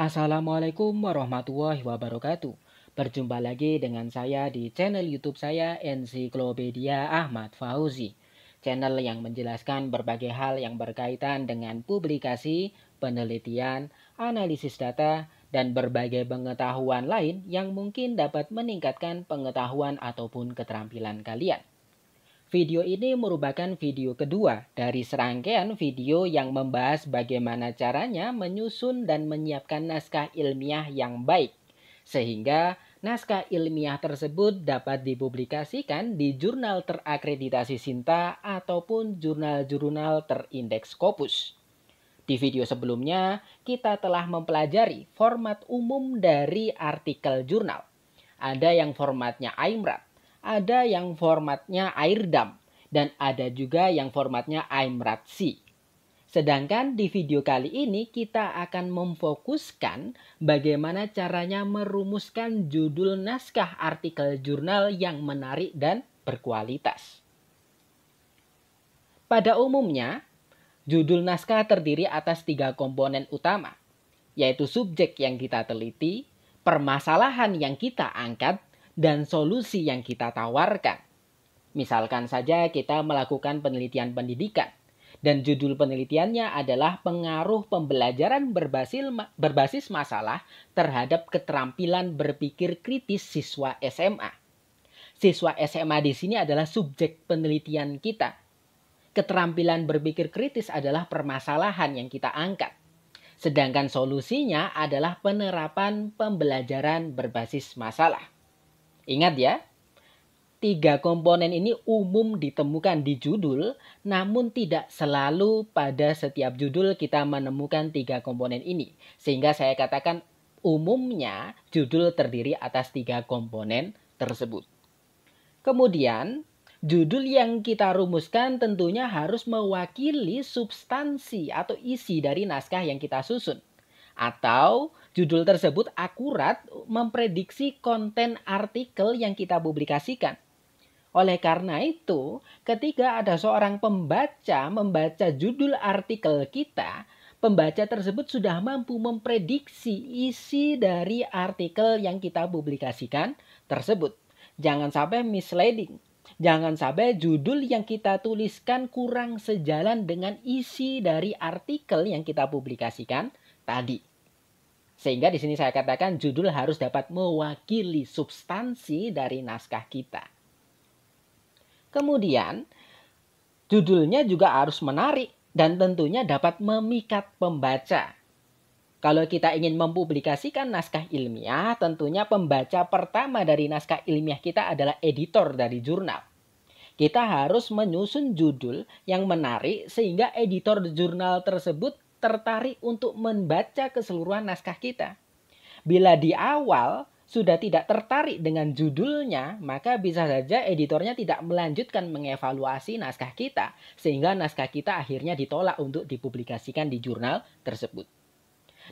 Assalamualaikum warahmatullahi wabarakatuh. Berjumpa lagi dengan saya di channel YouTube saya Ensiklopedia Ahmad Fauzi. Channel yang menjelaskan berbagai hal yang berkaitan dengan publikasi, penelitian, analisis data, dan berbagai pengetahuan lain yang mungkin dapat meningkatkan pengetahuan ataupun keterampilan kalian. Video ini merupakan video kedua dari serangkaian video yang membahas bagaimana caranya menyusun dan menyiapkan naskah ilmiah yang baik, sehingga naskah ilmiah tersebut dapat dipublikasikan di jurnal terakreditasi Sinta ataupun jurnal-jurnal terindeks Scopus. Di video sebelumnya, kita telah mempelajari format umum dari artikel jurnal. Ada yang formatnya IMRAT, ada yang formatnya AIRDAM, dan ada juga yang formatnya IMRAT-C. Sedangkan di video kali ini kita akan memfokuskan bagaimana caranya merumuskan judul naskah artikel jurnal yang menarik dan berkualitas. Pada umumnya, judul naskah terdiri atas 3 komponen utama, yaitu subjek yang kita teliti, permasalahan yang kita angkat, dan solusi yang kita tawarkan. Misalkan saja kita melakukan penelitian pendidikan, dan judul penelitiannya adalah pengaruh pembelajaran berbasis masalah terhadap keterampilan berpikir kritis siswa SMA. Siswa SMA di sini adalah subjek penelitian kita. Keterampilan berpikir kritis adalah permasalahan yang kita angkat. Sedangkan solusinya adalah penerapan pembelajaran berbasis masalah. Ingat ya, 3 komponen ini umum ditemukan di judul, namun tidak selalu pada setiap judul kita menemukan 3 komponen ini. Sehingga saya katakan umumnya judul terdiri atas 3 komponen tersebut. Kemudian, judul yang kita rumuskan tentunya harus mewakili substansi atau isi dari naskah yang kita susun. Atau judul tersebut akurat memprediksi konten artikel yang kita publikasikan. Oleh karena itu, ketika ada seorang pembaca membaca judul artikel kita, pembaca tersebut sudah mampu memprediksi isi dari artikel yang kita publikasikan tersebut. Jangan sampai misleading. Jangan sampai judul yang kita tuliskan kurang sejalan dengan isi dari artikel yang kita publikasikan tadi. Sehingga di sini saya katakan judul harus dapat mewakili substansi dari naskah kita. Kemudian, judulnya juga harus menarik dan tentunya dapat memikat pembaca. Kalau kita ingin mempublikasikan naskah ilmiah, tentunya pembaca pertama dari naskah ilmiah kita adalah editor dari jurnal. Kita harus menyusun judul yang menarik sehingga editor jurnal tersebut tertarik untuk membaca keseluruhan naskah kita. Bila di awal sudah tidak tertarik dengan judulnya, maka bisa saja editornya tidak melanjutkan mengevaluasi naskah kita, sehingga naskah kita akhirnya ditolak untuk dipublikasikan di jurnal tersebut.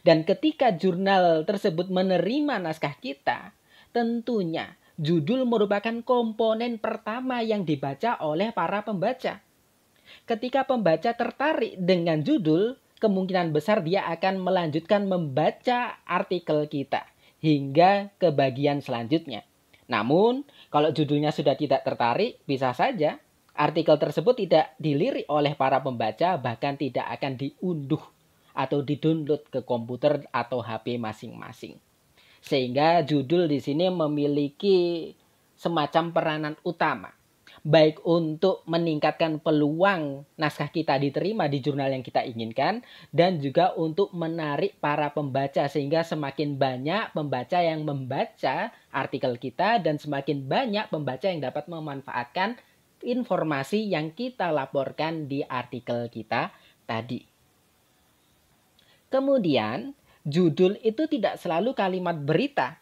Dan ketika jurnal tersebut menerima naskah kita, tentunya judul merupakan komponen pertama yang dibaca oleh para pembaca. Ketika pembaca tertarik dengan judul, kemungkinan besar dia akan melanjutkan membaca artikel kita hingga ke bagian selanjutnya. Namun, kalau judulnya sudah tidak tertarik, bisa saja artikel tersebut tidak dilirik oleh para pembaca, bahkan tidak akan diunduh atau didownload ke komputer atau HP masing-masing. Sehingga judul di sini memiliki semacam peranan utama, baik untuk meningkatkan peluang naskah kita diterima di jurnal yang kita inginkan, dan juga untuk menarik para pembaca sehingga semakin banyak pembaca yang membaca artikel kita dan semakin banyak pembaca yang dapat memanfaatkan informasi yang kita laporkan di artikel kita tadi. Kemudian, judul itu tidak selalu kalimat berita.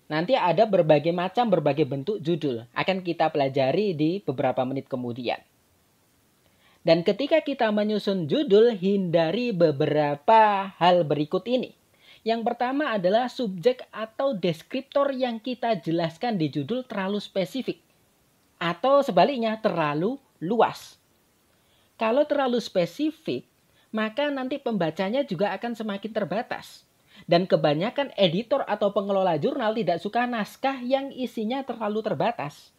Nanti ada berbagai bentuk judul. Akan kita pelajari di beberapa menit kemudian. Dan ketika kita menyusun judul, hindari beberapa hal berikut ini. Yang pertama adalah subjek atau deskriptor yang kita jelaskan di judul terlalu spesifik. Atau sebaliknya terlalu luas. Kalau terlalu spesifik, maka nanti pembacanya juga akan semakin terbatas. Dan kebanyakan editor atau pengelola jurnal tidak suka naskah yang isinya terlalu terbatas.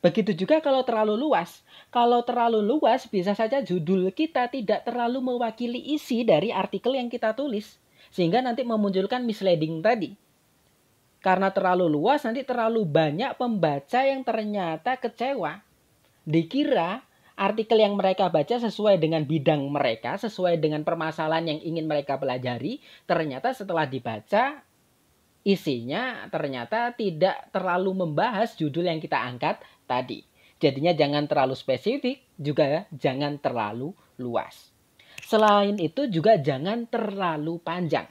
Begitu juga kalau terlalu luas. Kalau terlalu luas, bisa saja judul kita tidak terlalu mewakili isi dari artikel yang kita tulis. Sehingga nanti memunculkan misleading tadi. Karena terlalu luas, nanti terlalu banyak pembaca yang ternyata kecewa. Dikira artikel yang mereka baca sesuai dengan bidang mereka, sesuai dengan permasalahan yang ingin mereka pelajari, ternyata setelah dibaca, isinya ternyata tidak terlalu membahas judul yang kita angkat tadi. Jadinya jangan terlalu spesifik, juga jangan terlalu luas. Selain itu juga jangan terlalu panjang.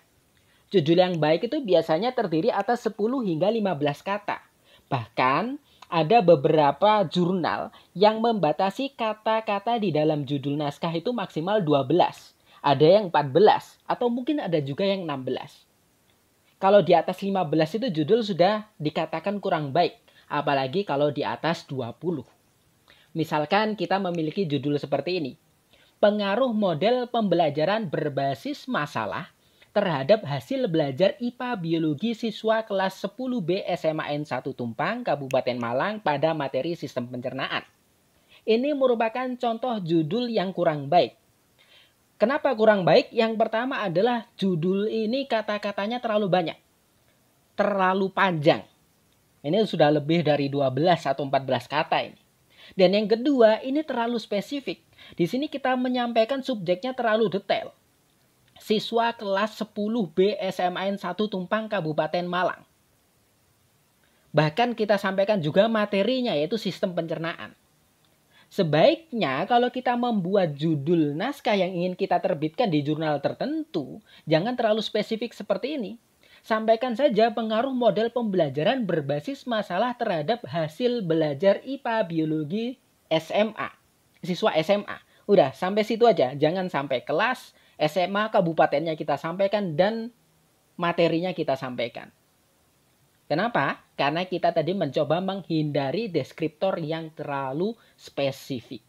Judul yang baik itu biasanya terdiri atas 10 hingga 15 kata. Bahkan ada beberapa jurnal yang membatasi kata-kata di dalam judul naskah itu maksimal 12. Ada yang 14 atau mungkin ada juga yang 16. Kalau di atas 15 itu judul sudah dikatakan kurang baik. Apalagi kalau di atas 20. Misalkan kita memiliki judul seperti ini. Pengaruh model pembelajaran berbasis masalah terhadap hasil belajar IPA Biologi siswa kelas 10B SMAN 1 Tumpang, Kabupaten Malang pada materi sistem pencernaan. Ini merupakan contoh judul yang kurang baik. Kenapa kurang baik? Yang pertama adalah judul ini kata-katanya terlalu banyak. Terlalu panjang. Ini sudah lebih dari 12 atau 14 kata ini. Dan yang kedua, ini terlalu spesifik. Di sini kita menyampaikan subjeknya terlalu detail. Siswa kelas 10B SMAN 1 Tumpang, Kabupaten Malang. Bahkan kita sampaikan juga materinya yaitu sistem pencernaan. Sebaiknya kalau kita membuat judul naskah yang ingin kita terbitkan di jurnal tertentu, jangan terlalu spesifik seperti ini. Sampaikan saja pengaruh model pembelajaran berbasis masalah terhadap hasil belajar IPA Biologi SMA. Siswa SMA. Udah, sampai situ aja. Jangan sampai kelas, SMA, kabupatennya kita sampaikan, dan materinya kita sampaikan. Kenapa? Karena kita tadi mencoba menghindari deskriptor yang terlalu spesifik.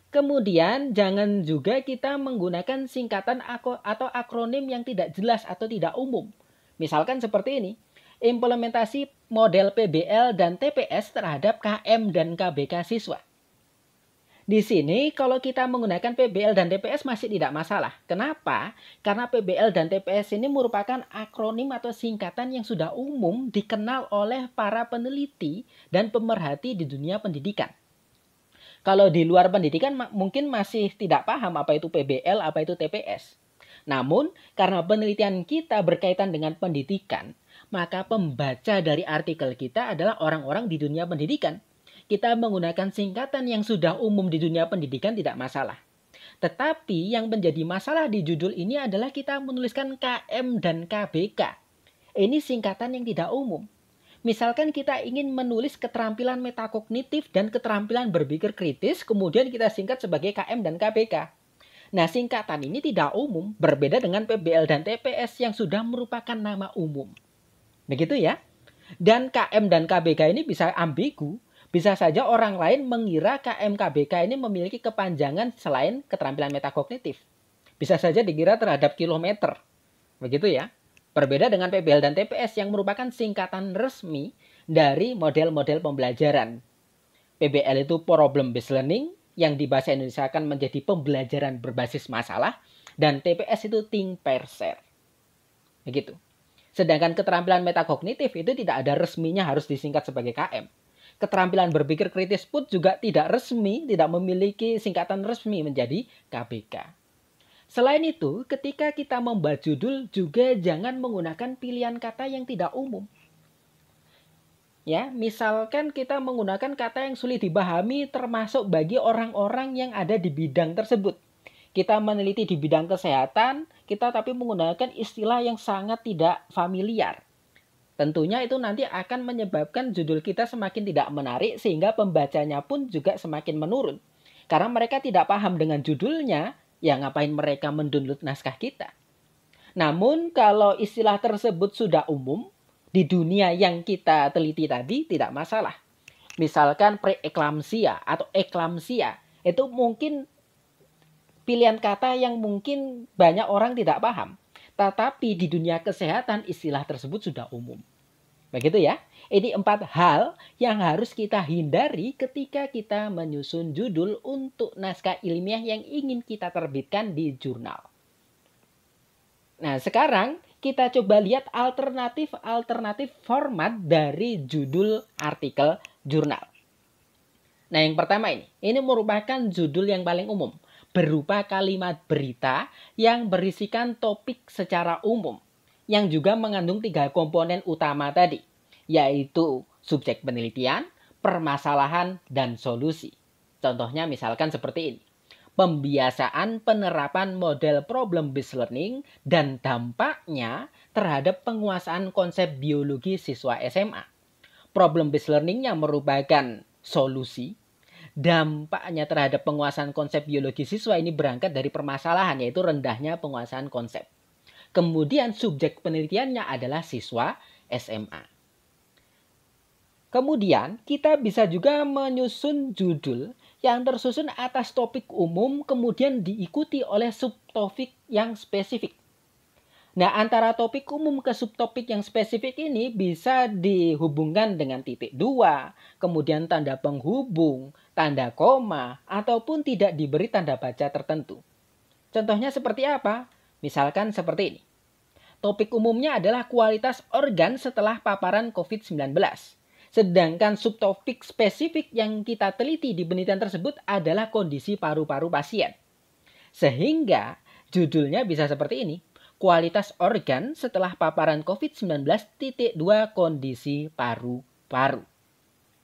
Kemudian jangan juga kita menggunakan singkatan atau akronim yang tidak jelas atau tidak umum. Misalkan seperti ini. Implementasi model PBL dan TPS terhadap KM dan KBK siswa. Di sini kalau kita menggunakan PBL dan TPS masih tidak masalah. Kenapa? Karena PBL dan TPS ini merupakan akronim atau singkatan yang sudah umum dikenal oleh para peneliti dan pemerhati di dunia pendidikan. Kalau di luar pendidikan mungkin masih tidak paham apa itu PBL, apa itu TPS. Namun karena penelitian kita berkaitan dengan pendidikan, maka pembaca dari artikel kita adalah orang-orang di dunia pendidikan. Kita menggunakan singkatan yang sudah umum di dunia pendidikan tidak masalah. Tetapi yang menjadi masalah di judul ini adalah kita menuliskan KM dan KBK. Ini singkatan yang tidak umum. Misalkan kita ingin menulis keterampilan metakognitif dan keterampilan berpikir kritis, kemudian kita singkat sebagai KM dan KBK. Nah, singkatan ini tidak umum, berbeda dengan PBL dan TPS yang sudah merupakan nama umum. Begitu ya. Dan KM dan KBK ini bisa ambigu. Bisa saja orang lain mengira KMKBK ini memiliki kepanjangan selain keterampilan metakognitif. Bisa saja dikira terhadap kilometer. Begitu ya. Berbeda dengan PBL dan TPS yang merupakan singkatan resmi dari model-model pembelajaran. PBL itu problem based learning yang di bahasa Indonesia akan menjadi pembelajaran berbasis masalah. Dan TPS itu think, pair, share. Begitu. Sedangkan keterampilan metakognitif itu tidak ada resminya harus disingkat sebagai KM. Keterampilan berpikir kritis pun juga tidak resmi, tidak memiliki singkatan resmi menjadi KBK. Selain itu, ketika kita membuat judul juga jangan menggunakan pilihan kata yang tidak umum. Ya, misalkan kita menggunakan kata yang sulit dipahami termasuk bagi orang-orang yang ada di bidang tersebut. Kita meneliti di bidang kesehatan, kita tapi menggunakan istilah yang sangat tidak familiar. Tentunya itu nanti akan menyebabkan judul kita semakin tidak menarik sehingga pembacanya pun juga semakin menurun. Karena mereka tidak paham dengan judulnya, ya ngapain mereka mendownload naskah kita. Namun kalau istilah tersebut sudah umum, di dunia yang kita teliti tadi tidak masalah. Misalkan preeklamsia atau eklamsia, itu mungkin pilihan kata yang mungkin banyak orang tidak paham. Tetapi di dunia kesehatan istilah tersebut sudah umum. Begitu ya. Ini 4 hal yang harus kita hindari ketika kita menyusun judul untuk naskah ilmiah yang ingin kita terbitkan di jurnal. Nah, sekarang kita coba lihat alternatif format dari judul artikel jurnal. Nah, yang pertama ini merupakan judul yang paling umum, berupa kalimat berita yang berisikan topik secara umum, yang juga mengandung 3 komponen utama tadi, yaitu subjek penelitian, permasalahan, dan solusi. Contohnya misalkan seperti ini. Pembiasaan penerapan model problem-based learning dan dampaknya terhadap penguasaan konsep biologi siswa SMA. Problem-based learning yang merupakan solusi. Dampaknya terhadap penguasaan konsep biologi siswa ini berangkat dari permasalahan, yaitu rendahnya penguasaan konsep. Kemudian subjek penelitiannya adalah siswa SMA. Kemudian kita bisa juga menyusun judul yang tersusun atas topik umum kemudian diikuti oleh subtopik yang spesifik. Nah, antara topik umum ke subtopik yang spesifik ini bisa dihubungkan dengan titik 2, kemudian tanda penghubung, tanda koma, ataupun tidak diberi tanda baca tertentu. Contohnya seperti apa? Misalkan seperti ini. Topik umumnya adalah kualitas organ setelah paparan COVID-19. Sedangkan subtopik spesifik yang kita teliti di penelitian tersebut adalah kondisi paru-paru pasien. Sehingga judulnya bisa seperti ini. Kualitas organ setelah paparan COVID-19 (2 kondisi paru-paru.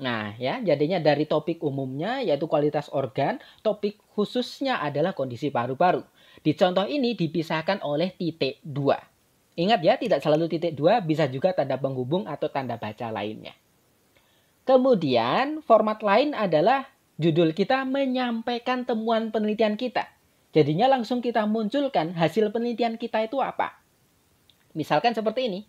Nah ya, jadinya dari topik umumnya yaitu kualitas organ, topik khususnya adalah kondisi paru-paru. Di contoh ini dipisahkan oleh titik 2. Ingat ya, tidak selalu titik 2, bisa juga tanda penghubung atau tanda baca lainnya. Kemudian format lain adalah judul kita menyampaikan temuan penelitian kita. Jadinya langsung kita munculkan hasil penelitian kita itu apa. Misalkan seperti ini.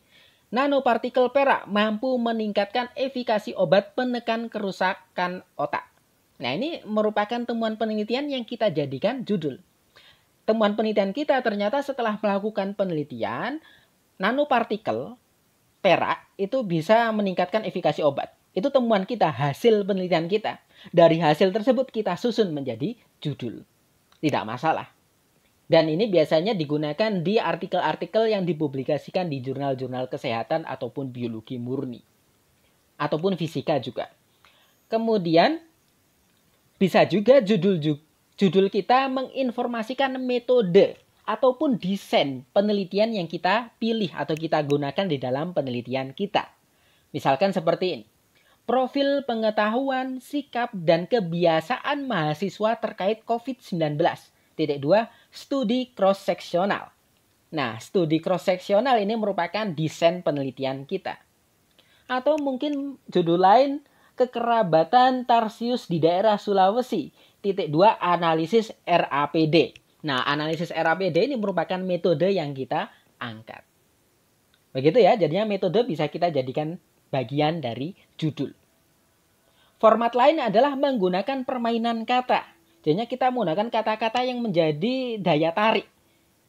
Nanopartikel perak mampu meningkatkan efikasi obat penekan kerusakan otak. Nah, ini merupakan temuan penelitian yang kita jadikan judul. Temuan penelitian kita ternyata setelah melakukan penelitian, nanopartikel perak itu bisa meningkatkan efikasi obat. Itu temuan kita, hasil penelitian kita. Dari hasil tersebut kita susun menjadi judul. Tidak masalah. Dan ini biasanya digunakan di artikel-artikel yang dipublikasikan di jurnal-jurnal kesehatan ataupun biologi murni. Ataupun fisika juga. Kemudian bisa juga judul kita menginformasikan metode ataupun desain penelitian yang kita pilih atau kita gunakan di dalam penelitian kita. Misalkan seperti ini. Profil pengetahuan, sikap, dan kebiasaan mahasiswa terkait COVID-19. (2) Studi cross-seksional. Nah, studi cross-seksional ini merupakan desain penelitian kita. Atau mungkin judul lain, kekerabatan tarsius di daerah Sulawesi. (2) Analisis RAPD. Nah, analisis RAPD ini merupakan metode yang kita angkat. Begitu ya, jadinya metode bisa kita jadikan bagian dari judul. Format lain adalah menggunakan permainan kata. Jadinya kita menggunakan kata-kata yang menjadi daya tarik.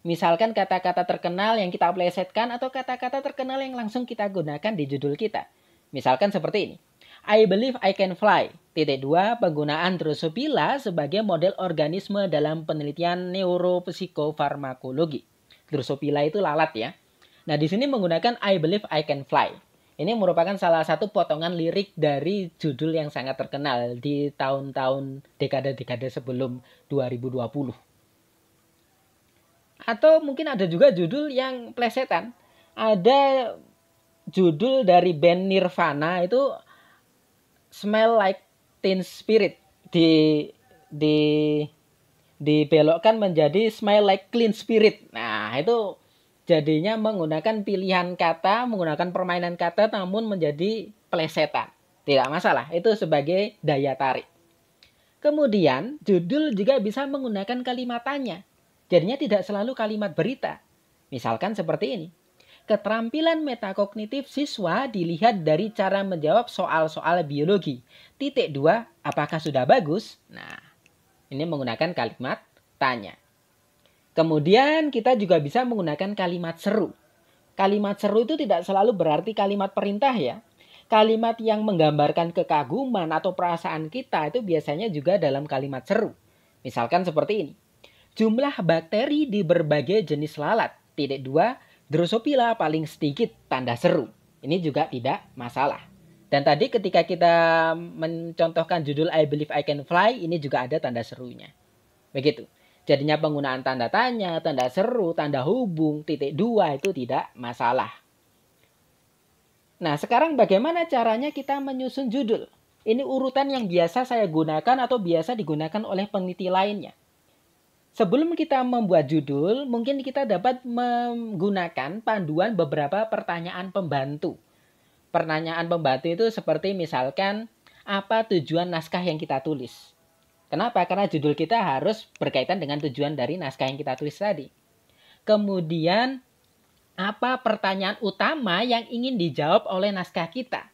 Misalkan kata-kata terkenal yang kita plesetkan atau kata-kata terkenal yang langsung kita gunakan di judul kita. Misalkan seperti ini. I believe I can fly. (2) Penggunaan Drosophila sebagai model organisme dalam penelitian neuropsikofarmakologi. Drosophila itu lalat ya. Nah, di sini menggunakan I believe I can fly. Ini merupakan salah satu potongan lirik dari judul yang sangat terkenal di tahun-tahun dekade-dekade sebelum 2020. Atau mungkin ada juga judul yang plesetan. Ada judul dari band Nirvana itu Smell Like Teen Spirit. Dibelokkan menjadi Smell Like Clean Spirit. Nah, itu jadinya menggunakan pilihan kata, menggunakan permainan kata namun menjadi plesetan. Tidak masalah, itu sebagai daya tarik. Kemudian, judul juga bisa menggunakan kalimat tanya. Jadinya tidak selalu kalimat berita. Misalkan seperti ini. Keterampilan metakognitif siswa dilihat dari cara menjawab soal-soal biologi. (2) Apakah sudah bagus? Nah, ini menggunakan kalimat tanya. Kemudian kita juga bisa menggunakan kalimat seru. Kalimat seru itu tidak selalu berarti kalimat perintah ya. Kalimat yang menggambarkan kekaguman atau perasaan kita itu biasanya juga dalam kalimat seru. Misalkan seperti ini. Jumlah bakteri di berbagai jenis lalat. Titik 2, Drosophila paling sedikit, tanda seru. Ini juga tidak masalah. Dan tadi ketika kita mencontohkan judul I Believe I Can Fly, ini juga ada tanda serunya. Begitu. Jadinya penggunaan tanda tanya, tanda seru, tanda hubung, titik 2 itu tidak masalah. Nah, sekarang bagaimana caranya kita menyusun judul? Ini urutan yang biasa saya gunakan atau biasa digunakan oleh peneliti lainnya. Sebelum kita membuat judul, mungkin kita dapat menggunakan panduan beberapa pertanyaan pembantu. Pertanyaan pembantu itu seperti misalkan, apa tujuan naskah yang kita tulis? Kenapa? Karena judul kita harus berkaitan dengan tujuan dari naskah yang kita tulis tadi. Kemudian, apa pertanyaan utama yang ingin dijawab oleh naskah kita?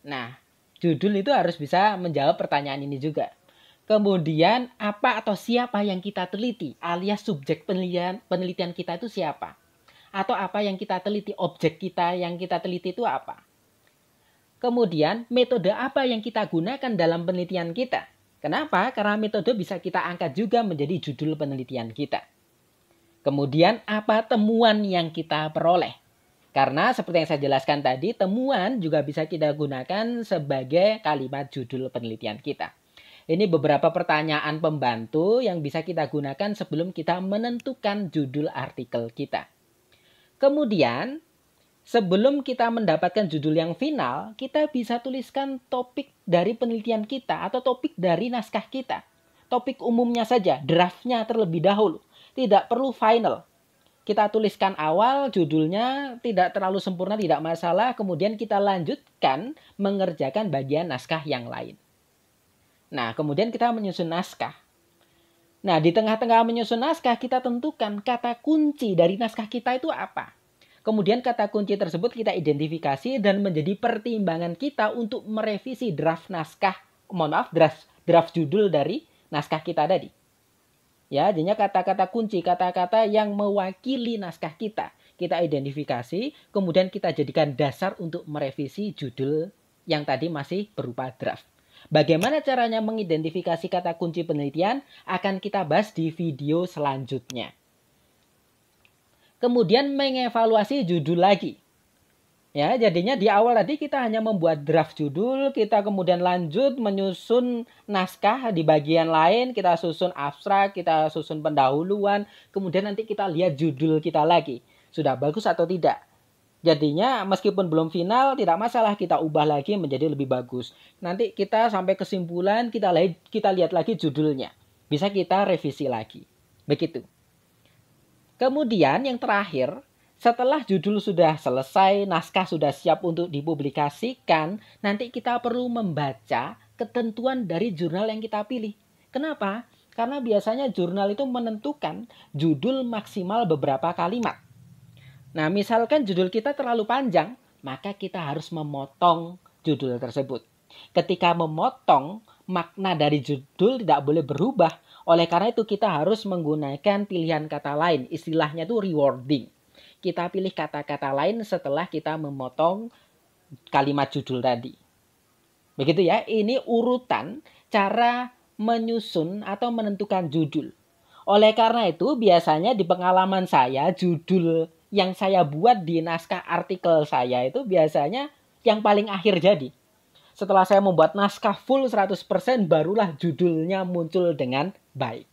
Nah, judul itu harus bisa menjawab pertanyaan ini juga. Kemudian, apa atau siapa yang kita teliti, alias subjek penelitian kita itu siapa? Atau apa yang kita teliti, objek kita yang kita teliti itu apa? Kemudian, metode apa yang kita gunakan dalam penelitian kita? Kenapa? Karena metode bisa kita angkat juga menjadi judul penelitian kita. Kemudian, apa temuan yang kita peroleh? Karena seperti yang saya jelaskan tadi, temuan juga bisa kita gunakan sebagai kalimat judul penelitian kita. Ini beberapa pertanyaan pembantu yang bisa kita gunakan sebelum kita menentukan judul artikel kita. Kemudian, sebelum kita mendapatkan judul yang final, kita bisa tuliskan topik dari penelitian kita atau topik dari naskah kita. Topik umumnya saja, draftnya terlebih dahulu. Tidak perlu final. Kita tuliskan awal judulnya, tidak terlalu sempurna, tidak masalah. Kemudian kita lanjutkan mengerjakan bagian naskah yang lain. Nah, kemudian kita menyusun naskah. Nah, di tengah-tengah menyusun naskah, kita tentukan kata kunci dari naskah kita itu apa. Kemudian kata kunci tersebut kita identifikasi dan menjadi pertimbangan kita untuk merevisi draft naskah, draft judul dari naskah kita tadi. Ya, jadinya kata-kata kunci, kata-kata yang mewakili naskah kita identifikasi, kemudian kita jadikan dasar untuk merevisi judul yang tadi masih berupa draft. Bagaimana caranya mengidentifikasi kata kunci penelitian akan kita bahas di video selanjutnya. Kemudian mengevaluasi judul lagi. Ya, jadinya di awal tadi kita hanya membuat draft judul, kita kemudian lanjut menyusun naskah di bagian lain, kita susun abstrak, kita susun pendahuluan, kemudian nanti kita lihat judul kita lagi. Sudah bagus atau tidak? Jadinya meskipun belum final, tidak masalah kita ubah lagi menjadi lebih bagus. Nanti kita sampai kesimpulan, kita lihat lagi judulnya. Bisa kita revisi lagi. Begitu. Kemudian yang terakhir, setelah judul sudah selesai, naskah sudah siap untuk dipublikasikan, nanti kita perlu membaca ketentuan dari jurnal yang kita pilih. Kenapa? Karena biasanya jurnal itu menentukan judul maksimal beberapa kalimat. Nah, misalkan judul kita terlalu panjang, maka kita harus memotong judul tersebut. Ketika memotong, makna dari judul tidak boleh berubah. Oleh karena itu kita harus menggunakan pilihan kata lain. Istilahnya itu rewording. Kita pilih kata-kata lain setelah kita memotong kalimat judul tadi. Begitu ya, ini urutan cara menyusun atau menentukan judul. Oleh karena itu biasanya di pengalaman saya judul yang saya buat di naskah artikel saya itu biasanya yang paling akhir jadi. Setelah saya membuat naskah full 100% barulah judulnya muncul dengan baik.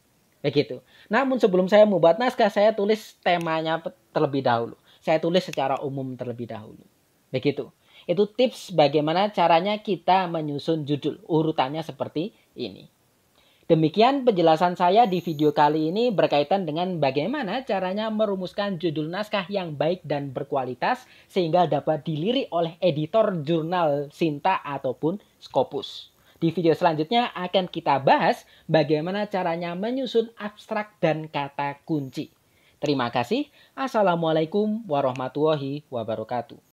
Begitu. Namun sebelum saya membuat naskah, saya tulis temanya terlebih dahulu. Saya tulis secara umum terlebih dahulu. Begitu. Itu tips bagaimana caranya kita menyusun judul. Urutannya seperti ini. Demikian penjelasan saya di video kali ini berkaitan dengan bagaimana caranya merumuskan judul naskah yang baik dan berkualitas sehingga dapat dilirik oleh editor jurnal Sinta ataupun Scopus. Di video selanjutnya akan kita bahas bagaimana caranya menyusun abstrak dan kata kunci. Terima kasih. Assalamualaikum warahmatullahi wabarakatuh.